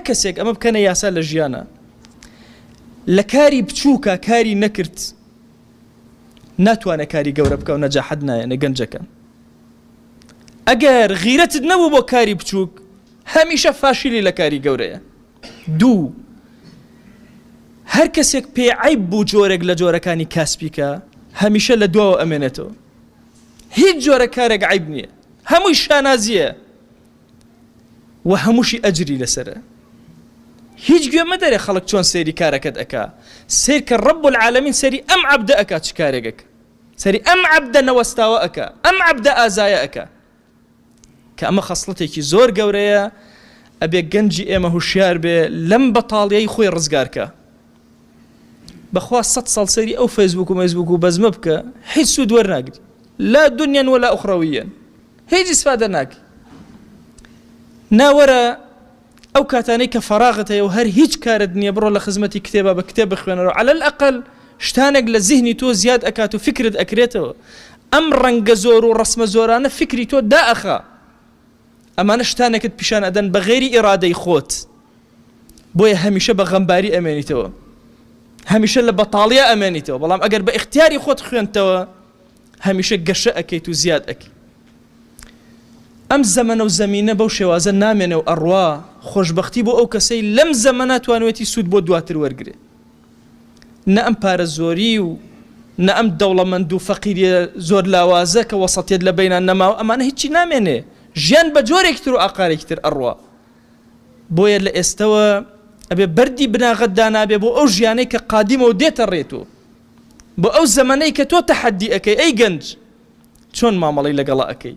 کەسێک ئەمە بکەنە یاسا لە ژیانە لە کاری بچووکە کاری نەکرد ناتوانە کاری گەورە بکە و نەجاحەت نایەنە گەنجەکە ئەگەر غیرەتت نەبوو بۆ کاری بچووک هەمیشە فاشیلی لە کاری گەورەیە دوو هەر کەسێک پێی عیب بوو جۆرێک لە جۆرەکانی کاسبیکە هەمیشە لە دواوە ئەمێنێتەوە هیچ جۆرە کارێک عیب نییە هەمووی شانازیە و هەمووشی ئەجری لەسەرە هیچ گوێ مەدەرێ خەڵک چۆن سەیری کارەکەت ئەکا سیر کە ڕەب العالەمین سەری ئەم عەبدە ئەکا چ کارێکەکە سەری ئەم عەبدە نەوەستاوە ئەکا ئەم عەبدە ئازایە ئەکا کە ئەمە خەسڵەتێکی زۆر گەورەیە ئەبێ گەنجی ئێمە هوشیار بێ لەم بەتاڵیەی خۆی ڕزگارکە بەخوا 100 ساڵ سەری ئەو فەیسبوک و مەیسبوک و بەزمە بکە هیچ سوود وەرناگری لا دنیان ولا ئوخڕەویەن هیچ ئیسفادە ناکەی ناوەرە ئەو کاتانەی کە فەراغت هەیە و هەر هیچ کارت نییە بڕۆ لە خزمەتی کتێبە بە کتێب بخوێنەوە على الأقل شتانێک لە زیهنی تۆ زیاد ئەکات و فکرت ئەکرێتەوە ئەم ڕەنگە زۆر و ڕەسمە زۆرانە فکری تۆ دائەخا ئەمانە شتانێکت پیشان ئەدەن بە غێری ئیرادەی خۆت بۆیە هەمیشە بە غەمباری ئەمێنیتەوە هەمیشە لە بەتاڵیە ئەمێنیتەوە بەڵام ئەگەر بە اختیاری خۆت خوێنتەوە هەمیشە گەشە ئەکەیت و زیاد ئەکەیت ئەم زەمەنە و زەمینە بەو شێوازە نامێنێ و ئەڕوا خۆشبەختی بۆ ئەو کەسەی لەم زەمەنە توانوێتی سوود بۆ دواتر وەرگرێ نە ئەم پارە زۆری و نە ئەم دەوڵەمەند و فەقیریە زۆر لاوازە کە وەسەتیەت لە بەینان نەماوە ئەمانە هیچی نامێنێ ژیان بە جۆرێکتر و ئاقارێکتر ئەڕوا بۆیە لە ئێستەوە ئەبێ بەردی بناغەت دانابێ بۆ ئەو ژیانەی کە قادیمەوە دێتە ڕێتۆ بۆ ئەو زەمانەی کە تۆ تەحەدی ئەەکەی ئەی گەنج چۆن مامەڵەی لەگەڵا ئەەکەی